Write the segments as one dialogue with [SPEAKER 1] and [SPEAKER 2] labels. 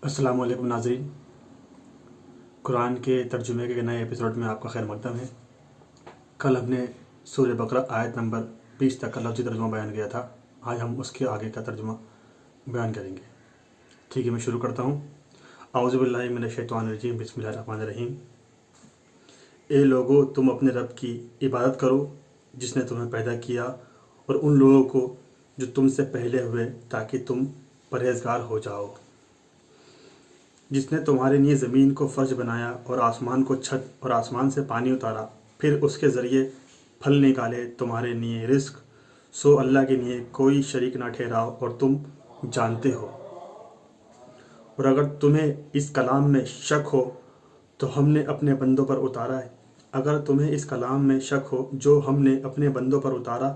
[SPEAKER 1] अस्सलाम वालेकुम नाज़रीन। कुरान के तर्जुमे के नए एपिसोड में आपका खैर मकदम है। कल हमने सूरह बकरा आयत नंबर 20 तक का लफ्ज़ी तर्जुमा बयान किया था। आज हम उसके आगे का तर्जुमा बयान करेंगे। ठीक है, मैं शुरू करता हूँ। औज़ु बिल्लाहि मिनश शैतानिर रजीम, बिस्मिल्लाहिर रहमानिर रहीम। ए लोगो, तुम अपने रब की इबादत करो जिसने तुम्हें पैदा किया और उन लोगों को जो तुमसे पहले हुए, ताकि तुम परहेज़गार हो जाओ। जिसने तुम्हारे लिए ज़मीन को फ़र्श बनाया और आसमान को छत और आसमान से पानी उतारा, फिर उसके ज़रिए फल निकाले तुम्हारे लिए रिज़्क़, सो अल्लाह के लिए कोई शरीक ना ठहराओ और तुम जानते हो। और अगर तुम्हें इस कलाम में शक हो तो हमने अपने बंदों पर उतारा है। अगर तुम्हें इस कलाम में शक हो जो हमने अपने बंदों पर उतारा,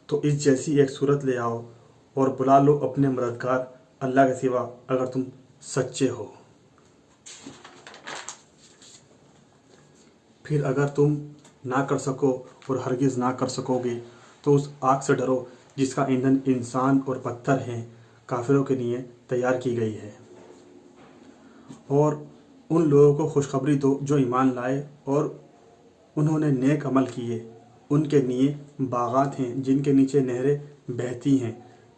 [SPEAKER 1] तो इस जैसी एक सूरत ले आओ और बुला लो अपने मददगार अल्लाह के सिवा, अगर तुम सच्चे हो। फिर अगर तुम ना कर सको और हरगिज़ ना कर सकोगे, तो उस आग से डरो जिसका ईंधन इंसान और पत्थर हैं, काफिरों के लिए तैयार की गई है। और उन लोगों को खुशखबरी दो जो ईमान लाए और उन्होंने नेक अमल किए। उनके लिए बागात हैं जिनके नीचे नहरें बहती हैं।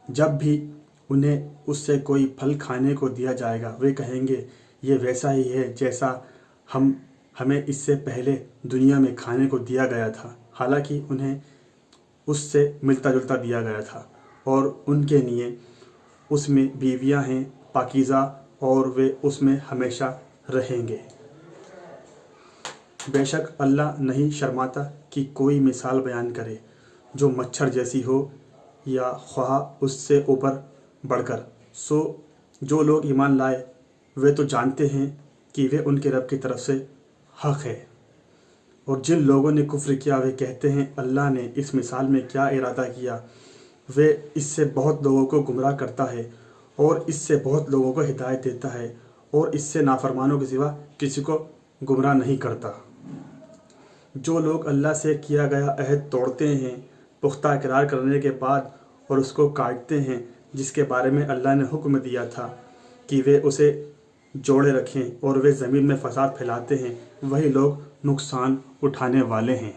[SPEAKER 1] जब भी उन्हें उससे कोई फल खाने को दिया जाएगा, वे कहेंगे ये वैसा ही है जैसा हमें इससे पहले दुनिया में खाने को दिया गया था, हालांकि उन्हें उससे मिलता जुलता दिया गया था। और उनके लिए उसमें बीवियां हैं पाकीज़ा, और वे उसमें हमेशा रहेंगे। बेशक अल्लाह नहीं शर्माता कि कोई मिसाल बयान करे जो मच्छर जैसी हो या ख्वाह उससे ऊपर बढ़कर। सो जो लोग ईमान लाए वे तो जानते हैं कि वे उनके रब की तरफ से हक़ है। और जिन लोगों ने कुफ्र किया वे कहते हैं अल्लाह ने इस मिसाल में क्या इरादा किया। वे इससे बहुत लोगों को गुमराह करता है और इससे बहुत लोगों को हिदायत देता है, और इससे नाफरमानों के सिवा किसी को गुमराह नहीं करता। जो लोग अल्लाह से किया गया अहद तोड़ते हैं पुख्ता इकरार करने के बाद और उसको काटते हैं जिसके बारे में अल्लाह ने हुक्म दिया था कि वे उसे जोड़े रखें, और वे ज़मीन में फसाद फैलाते हैं, वही लोग नुकसान उठाने वाले हैं।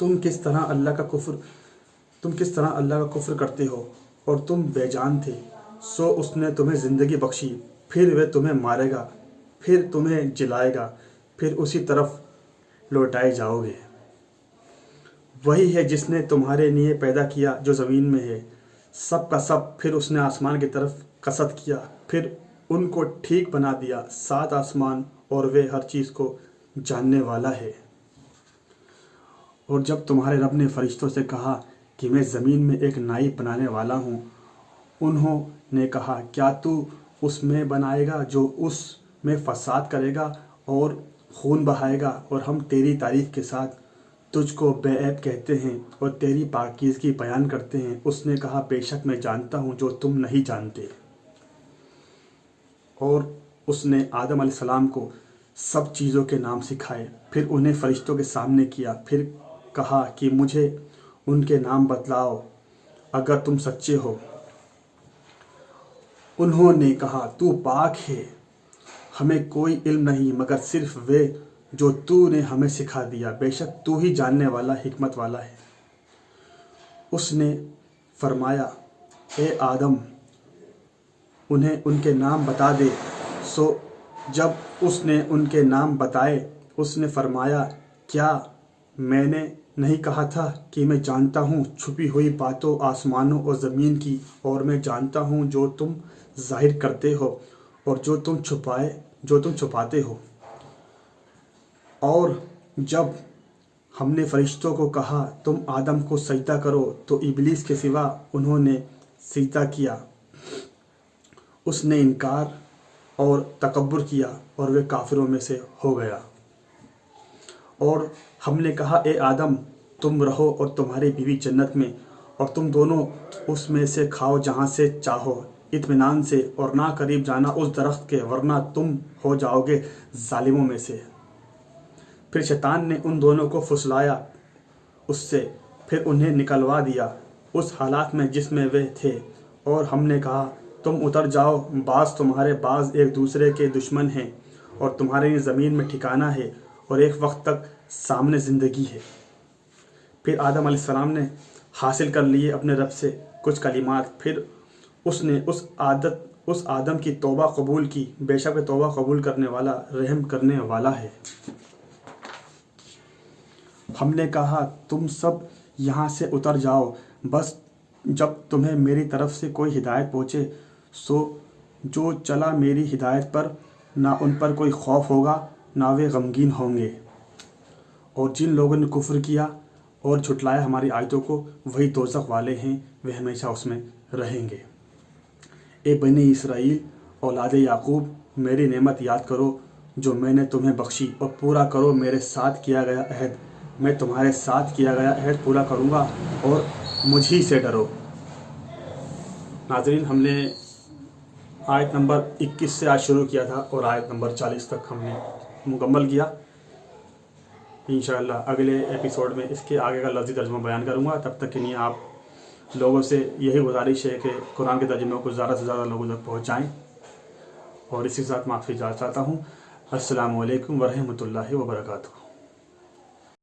[SPEAKER 1] तुम किस तरह अल्लाह का कुफ्र करते हो और तुम बेजान थे। सो उसने तुम्हें ज़िंदगी बख्शी, फिर वे तुम्हें मारेगा, फिर तुम्हें जिलाएगा, फिर उसी तरफ लौटाए जाओगे। वही है जिसने तुम्हारे लिए पैदा किया जो ज़मीन में है, सब का सब। फिर उसने आसमान की तरफ कसद किया, फिर उनको ठीक बना दिया। 7 आसमान, और वे हर चीज़ को जानने वाला है। और जब तुम्हारे रब ने फरिश्तों से कहा कि मैं ज़मीन में एक नाइब बनाने वाला हूँ, उन्होंने कहा क्या तू उसमें बनाएगा जो उसमें फसाद करेगा और खून बहाएगा, और हम तेरी तारीफ़ के साथ तुझको बेऐब कहते हैं और तेरी पाकीज़गी बयान करते हैं। उसने कहा बेशक मैं जानता हूँ जो तुम नहीं जानते। और उसने आदम अलैहिस्सलाम को सब चीज़ों के नाम सिखाए, फिर उन्हें फरिश्तों के सामने किया, फिर कहा कि मुझे उनके नाम बतलाओ अगर तुम सच्चे हो। उन्होंने कहा तू पाक है, हमें कोई इल्म नहीं मगर सिर्फ वे जो तूने हमें सिखा दिया, बेशक तू ही जानने वाला हिकमत वाला है। उसने फरमाया ए आदम, उन्हें उनके नाम बता दे। सो जब उसने उनके नाम बताए, उसने फरमाया क्या मैंने नहीं कहा था कि मैं जानता हूँ छुपी हुई बातों आसमानों और ज़मीन की, और मैं जानता हूँ जो तुम ज़ाहिर करते हो और जो तुम छुपाते हो। और जब हमने फरिश्तों को कहा तुम आदम को सजदा करो, तो इब्लीस के सिवा उन्होंने सजदा किया। उसने इनकार और तकब्बुर किया और वे काफिरों में से हो गया। और हमने कहा ए आदम, तुम रहो और तुम्हारी बीवी जन्नत में, और तुम दोनों उसमें से खाओ जहाँ से चाहो इत्मीनान से, और ना करीब जाना उस दरख्त के, वरना तुम हो जाओगे जालिमों में से। फिर शैतान ने उन दोनों को फुसलाया उससे, फिर उन्हें निकलवा दिया उस हालात में जिसमें वे थे, और हमने कहा تم اتر جاؤ، بعض تمہارے بعض ایک دوسرے کے دشمن ہیں اور تمہارے لیے زمین میں ٹھکانہ ہے اور ایک وقت تک سامنے زندگی ہے۔ پھر آدم علیہ السلام نے حاصل کر لیے اپنے رب سے کچھ کلمات، پھر اس نے اس آدم کی توبہ قبول کی، بے شک وہ توبہ قبول کرنے والا، رحم کرنے والا ہے۔ ہم نے کہا تم سب یہاں سے اتر جاؤ، بس جب تمہیں میری طرف سے کوئی ہدایت پہنچے سو جو چلا میری ہدایت پر، نہ ان پر کوئی خوف ہوگا نہ وہ غمگین ہوں گے، اور جن لوگوں نے کفر کیا اور جھٹلایا ہماری آیتوں کو وہی دوزخ والے ہیں، وہ ہمیشہ اس میں رہیں گے۔ اے بنی اسرائیل اولاد یعقوب، میری نعمت یاد کرو جو میں نے تمہیں بخشی، اور پورا کرو میرے ساتھ کیا گیا عہد۔ میں تمہارے ساتھ کیا گیا عہد پورا کروں گا اور مجھی سے ڈرو۔ ناظرین، ہم نے آیت نمبر 21 سے آج شروع کیا تھا اور آیت نمبر 40 تک ہم نے مکمل کیا۔ انشاءاللہ اگلے ایپیسوڈ میں اس کے آگے کا لفظی ترجمہ بیان کروں گا۔ تب تک کے لیے آپ لوگوں سے یہی گزارش ہے کہ قرآن کے ترجمے کو زیادہ سے زیادہ لوگوں تک پہنچائیں، اور اسی کے ساتھ میں آپ سے اجازت چاہتا ہوں۔ السلام علیکم ورحمۃ اللہ وبرکاتہ۔